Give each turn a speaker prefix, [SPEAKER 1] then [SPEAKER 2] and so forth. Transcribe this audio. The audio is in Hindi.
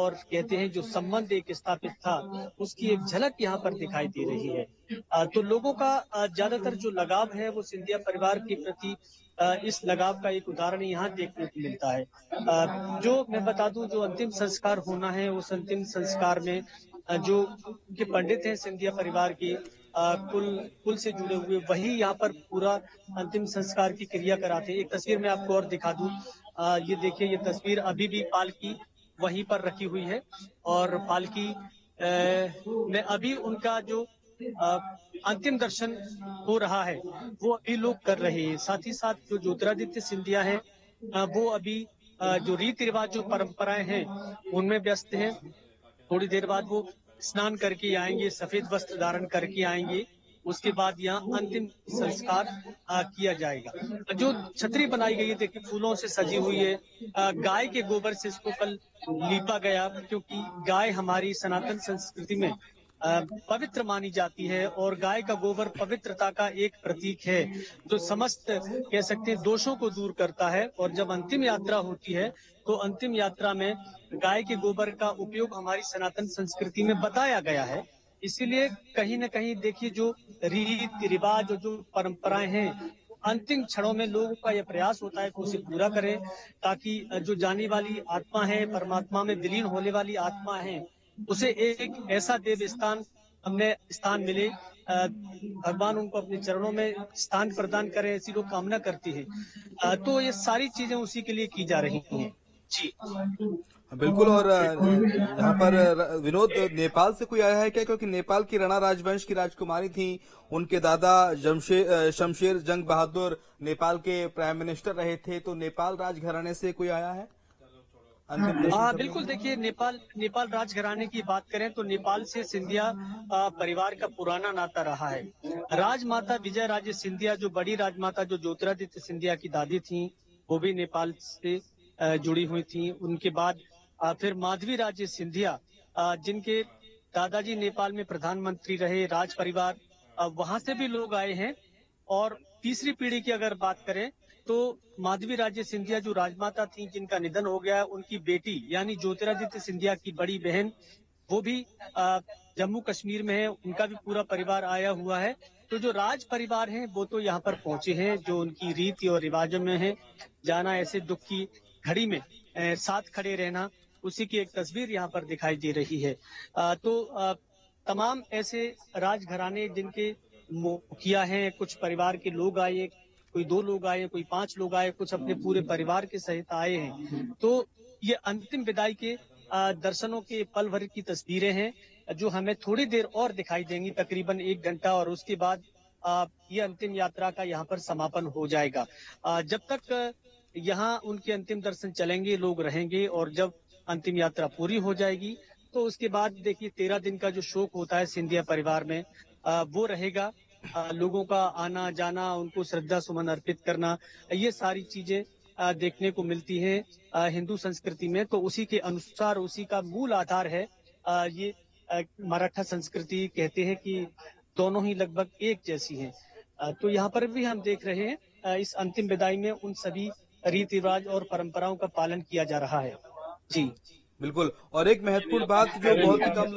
[SPEAKER 1] और कहते हैं जो संबंध एक स्थापित था, उसकी एक झलक यहाँ पर दिखाई दे रही है। तो लोगों का ज्यादातर जो लगाव है वो सिंधिया परिवार के प्रति इस लगाव का एक उदाहरण यहाँ देखने को मिलता है। जो मैं बता दूं, जो अंतिम संस्कार होना है उस अंतिम संस्कार में जो के पंडित हैं सिंधिया परिवार के कुल से जुड़े हुए, वही यहाँ पर पूरा अंतिम संस्कार की क्रिया कराते हैं। एक तस्वीर मैं आपको और दिखा दूं, ये देखिए, ये तस्वीर अभी भी पालकी वहीं पर रखी हुई है और पालकी में अभी उनका जो अंतिम दर्शन हो रहा है वो अभी लोग कर रहे हैं। साथ ही साथ जो ज्योतिरादित्य सिंधिया है वो अभी जो रीति रिवाज, जो परंपराएं हैं उनमें व्यस्त हैं। थोड़ी देर बाद वो स्नान करके आएंगे, सफेद वस्त्र धारण करके आएंगे। उसके बाद यहाँ अंतिम संस्कार किया जाएगा। जो छतरी बनाई गई है, देखिए फूलों से सजी हुई है। गाय के गोबर से इसको कल लीपा गया, क्योंकि गाय हमारी सनातन संस्कृति में पवित्र मानी जाती है और गाय का गोबर पवित्रता का एक प्रतीक है, जो समस्त कह सकते हैं दोषों को दूर करता है। और जब अंतिम यात्रा होती है तो अंतिम यात्रा में गाय के गोबर का उपयोग हमारी सनातन संस्कृति में बताया गया है। इसीलिए कहीं न कहीं देखिए, जो रीति रिवाज और जो परंपराएं हैं, अंतिम क्षणों में लोगों का यह प्रयास होता है कि उसे पूरा करें, ताकि जो जाने वाली आत्मा है, परमात्मा में विलीन होने वाली आत्मा है, उसे एक ऐसा देव स्थान मिले, भगवान उनको अपने चरणों में स्थान प्रदान करें, ऐसी लोग कामना करती है। तो ये सारी चीजें उसी के लिए की जा रही हैं। जी
[SPEAKER 2] बिल्कुल। और यहाँ पर विनोद, नेपाल से कोई आया है क्या? क्योंकि नेपाल की राणा राजवंश की राजकुमारी थी, उनके दादा शमशेर जंग बहादुर नेपाल के प्राइम मिनिस्टर रहे थे, तो नेपाल राजघराने से कोई आया है अंतिम दर्शन?
[SPEAKER 1] बिल्कुल। देखिए, नेपाल राजघराने की बात करें तो नेपाल से सिंधिया परिवार का पुराना नाता रहा है। राजमाता विजय राजे सिंधिया, जो बड़ी राजमाता, जो ज्योतिरादित्य सिंधिया की दादी थी, वो भी नेपाल से जुड़ी हुई थी। उनके बाद फिर माधवी राजे सिंधिया, जिनके दादाजी नेपाल में प्रधानमंत्री रहे, राज परिवार वहां से भी लोग आए हैं। और तीसरी पीढ़ी की अगर बात करें तो माधवी राजे सिंधिया जो राजमाता थी, जिनका निधन हो गया, उनकी बेटी यानी ज्योतिरादित्य सिंधिया की बड़ी बहन, वो भी जम्मू कश्मीर में है, उनका भी पूरा परिवार आया हुआ है। तो जो राज परिवार हैं वो तो यहाँ पर पहुंचे हैं, जो उनकी रीति और रिवाजों में है, जाना ऐसे दुख की घड़ी में साथ खड़े रहना, उसी की एक तस्वीर यहाँ पर दिखाई दे रही है। तमाम ऐसे राजघराने जिनके मुखिया हैं, कुछ परिवार के लोग आए, कोई 2 लोग आए, कोई 5 लोग आए, कुछ अपने पूरे परिवार के सहित आए हैं। तो ये अंतिम विदाई के दर्शनों के पल भर की तस्वीरें हैं, जो हमें थोड़ी देर और दिखाई देंगी, तकरीबन 1 घंटा, और उसके बाद ये अंतिम यात्रा का यहाँ पर समापन हो जाएगा। जब तक यहाँ उनके अंतिम दर्शन चलेंगे, लोग रहेंगे, और जब अंतिम यात्रा पूरी हो जाएगी तो उसके बाद देखिए 13 दिन का जो शोक होता है सिंधिया परिवार में, वो रहेगा। लोगों का आना जाना, उनको श्रद्धा सुमन अर्पित करना, ये सारी चीजें देखने को मिलती हैं हिंदू संस्कृति में। तो उसी के अनुसार, उसी का मूल आधार है ये मराठा संस्कृति। कहते हैं कि दोनों ही लगभग एक जैसी हैं। तो यहाँ पर भी हम देख रहे हैं इस अंतिम विदाई में उन सभी रीति रिवाज और परंपराओं का पालन किया जा रहा है। जी
[SPEAKER 2] बिल्कुल। और एक महत्वपूर्ण बात जो बहुत ही कम